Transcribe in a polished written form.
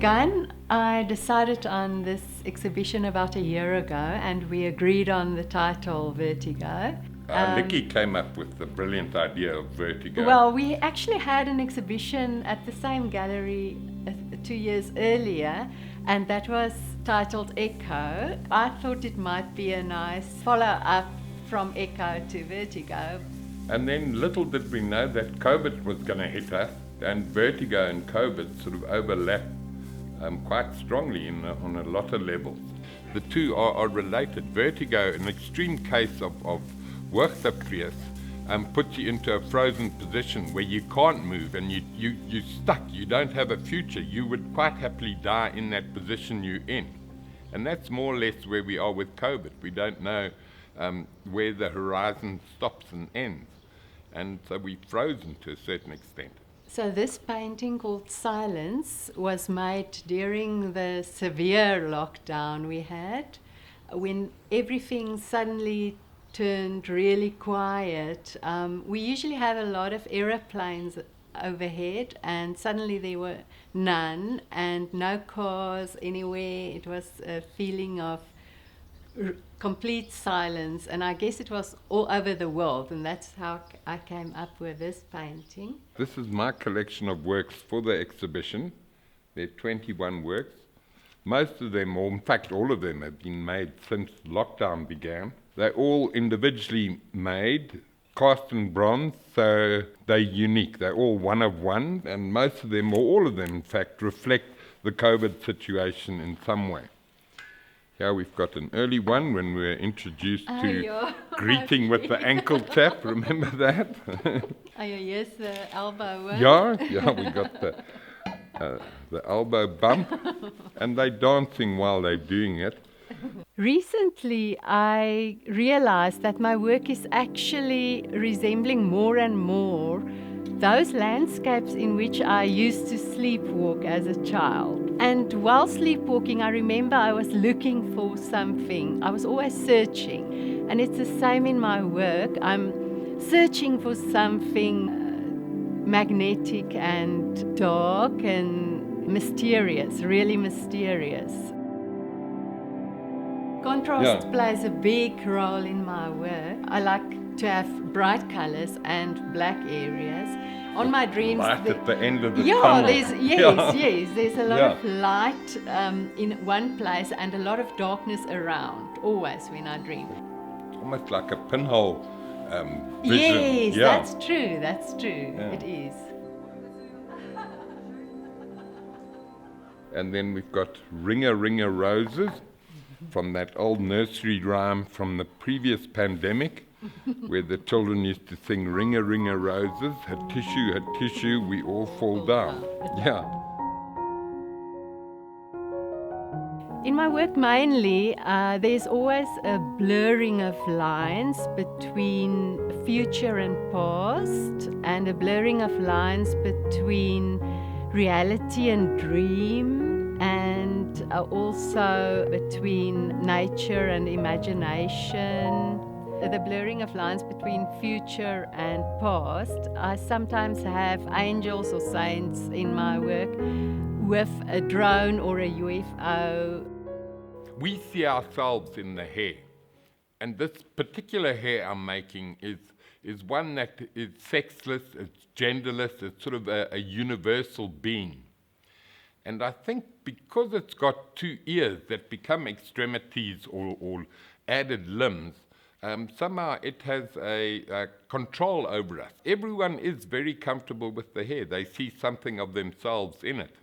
Guy, I decided on this exhibition about a year ago, and we agreed on the title Vertigo. Liekie came up with the brilliant idea of Vertigo. Well, we actually had an exhibition at the same gallery 2 years earlier, and that was titled Echo. I thought it might be a nice follow-up from Echo to Vertigo. And then little did we know that COVID was going to hit us, and Vertigo and COVID sort of overlapped quite strongly on a lot of levels. The two are related. Vertigo, an extreme case of workshopkreis, puts you into a frozen position where you can't move and you're stuck. You don't have a future. You would quite happily die in that position you're in. And that's more or less where we are with COVID. We don't know where the horizon stops and ends. And so we're frozen to a certain extent. So this painting called Silence was made during the severe lockdown we had, when everything suddenly turned really quiet. We usually have a lot of aeroplanes overhead, and suddenly there were none and no cars anywhere. It was a feeling of complete silence, and I guess it was all over the world, and that's how I came up with this painting. This is my collection of works for the exhibition. There are 21 works. Most of them, or in fact all of them, have been made since lockdown began. They're all individually made, cast in bronze, so they're unique. They're all one of one, and most of them, or all of them in fact, reflect the COVID situation in some way. Here we've got an early one when we were introduced to greeting with the ankle tap. Remember that? Yes, the elbow one. Yeah, we got the elbow bump, and they're dancing while they're doing it. Recently, I realized that my work is actually resembling more and more those landscapes in which I used to sleepwalk as a child. And while sleepwalking, I remember I was looking for something. I was always searching. And it's the same in my work. I'm searching for something magnetic and dark and mysterious, really mysterious. Contrast plays a big role in my work. I like to have bright colors and black areas. On my dreams, light at the end of the tunnel. There's a lot of light in one place and a lot of darkness around, always when I dream. Almost like a pinhole vision. Yes, that's true, yeah. It is. And then we've got Ringa Ringa Roses, from that old nursery rhyme from the previous pandemic, where the children used to sing Ringa Ringa Roses, tissue, we all fall down. Yeah. In my work mainly, there's always a blurring of lines between future and past, and a blurring of lines between reality and dream, and also between nature and imagination. The blurring of lines between future and past. I sometimes have angels or saints in my work with a drone or a UFO. We see ourselves in the hair, and this particular hair I'm making is one that is sexless, it's genderless, it's sort of a universal being. And I think because it's got two ears that become extremities or added limbs, somehow it has a control over us. Everyone is very comfortable with the hair. They see something of themselves in it.